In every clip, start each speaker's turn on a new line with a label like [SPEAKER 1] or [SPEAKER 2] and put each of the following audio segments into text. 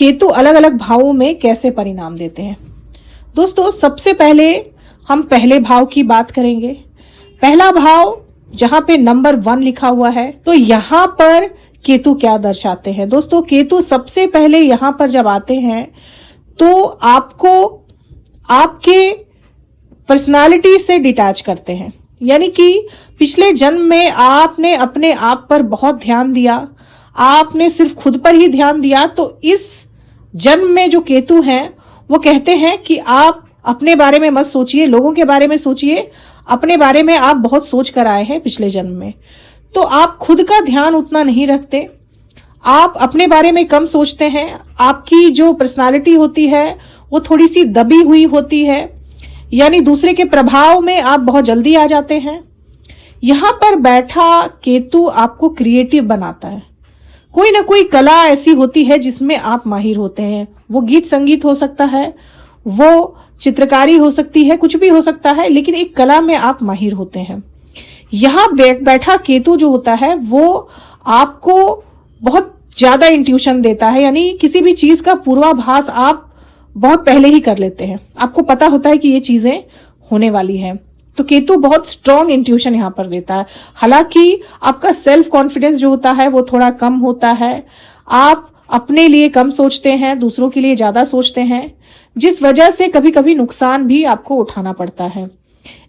[SPEAKER 1] केतु अलग अलग भावों में कैसे परिणाम देते हैं। दोस्तों, सबसे पहले हम पहले भाव की बात करेंगे। पहला भाव जहां पे नंबर 1 लिखा हुआ है, तो यहां पर केतु क्या दर्शाते हैं। दोस्तों, केतु सबसे पहले यहां पर जब आते हैं तो आपको आपके पर्सनालिटी से डिटैच करते हैं। यानी कि पिछले जन्म में आपने अपने आप पर बहुत ध्यान दिया, आपने सिर्फ खुद पर ही ध्यान दिया, तो इस जन्म में जो केतु हैं वो कहते हैं कि आप अपने बारे में मत सोचिए, लोगों के बारे में सोचिए, अपने बारे में आप बहुत सोच कर आए हैं पिछले जन्म में। तो आप खुद का ध्यान उतना नहीं रखते, आप अपने बारे में कम सोचते हैं, आपकी जो पर्सनालिटी होती है वो थोड़ी सी दबी हुई होती है, यानी दूसरे के प्रभाव में आप बहुत जल्दी आ जाते हैं। यहां पर बैठा केतु आपको क्रिएटिव बनाता है। कोई ना कोई कला ऐसी होती है जिसमें आप माहिर होते हैं। वो गीत संगीत हो सकता है, वो चित्रकारी हो सकती है, कुछ भी हो सकता है, लेकिन एक कला में आप माहिर होते हैं। यहां बैठा केतु जो होता है वो आपको बहुत ज्यादा इंट्यूशन देता है, यानी किसी भी चीज का पूर्वाभास आप बहुत पहले ही कर लेते हैं। आपको पता होता है कि ये चीजें होने वाली हैं। तो केतु बहुत स्ट्रॉन्ग इंट्यूशन यहां पर देता है। हालांकि आपका सेल्फ कॉन्फिडेंस जो होता है वो थोड़ा कम होता है, आप अपने लिए कम सोचते हैं, दूसरों के लिए ज्यादा सोचते हैं, जिस वजह से कभी कभी नुकसान भी आपको उठाना पड़ता है।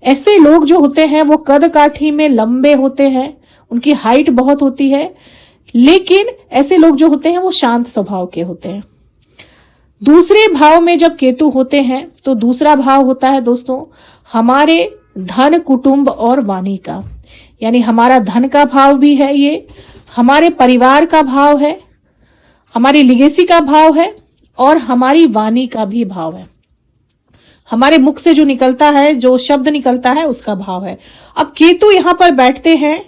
[SPEAKER 1] ऐसे लोग जो होते हैं वो कद काठी में लंबे होते हैं, उनकी हाइट बहुत होती है, लेकिन ऐसे लोग जो होते हैं वो शांत स्वभाव के होते हैं। दूसरे भाव में जब केतु होते हैं तो दूसरा भाव होता है दोस्तों हमारे धन, कुटुंब और वाणी का। यानी हमारा धन का भाव भी है, ये हमारे परिवार का भाव है, हमारी लिगेसी का भाव है और हमारी वाणी का भी भाव है। हमारे मुख से जो निकलता है, जो शब्द निकलता है, उसका भाव है। अब केतु यहां पर बैठते हैं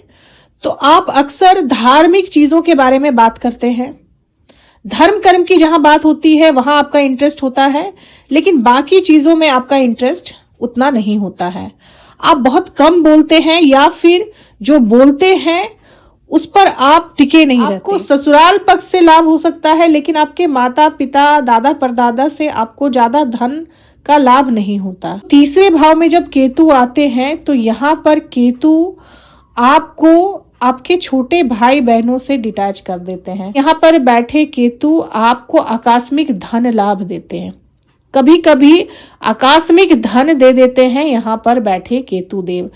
[SPEAKER 1] तो आप अक्सर धार्मिक चीजों के बारे में बात करते हैं। धर्म कर्म की जहां बात होती है वहां आपका इंटरेस्ट होता है, लेकिन बाकी चीजों में आपका इंटरेस्ट उतना नहीं होता है। आप बहुत कम बोलते हैं, या फिर जो बोलते हैं उस पर आप टिके नहीं रहते। आपको ससुराल पक्ष से लाभ हो सकता है, लेकिन आपके माता पिता, दादा परदादा से आपको ज्यादा धन का लाभ नहीं होता। तीसरे भाव में जब केतु आते हैं तो यहाँ पर केतु आपको आपके छोटे भाई बहनों से डिटैच कर देते हैं। यहाँ पर बैठे केतु आपको आकस्मिक धन लाभ देते हैं, कभी कभी आकस्मिक धन दे देते हैं यहाँ पर बैठे केतु देव।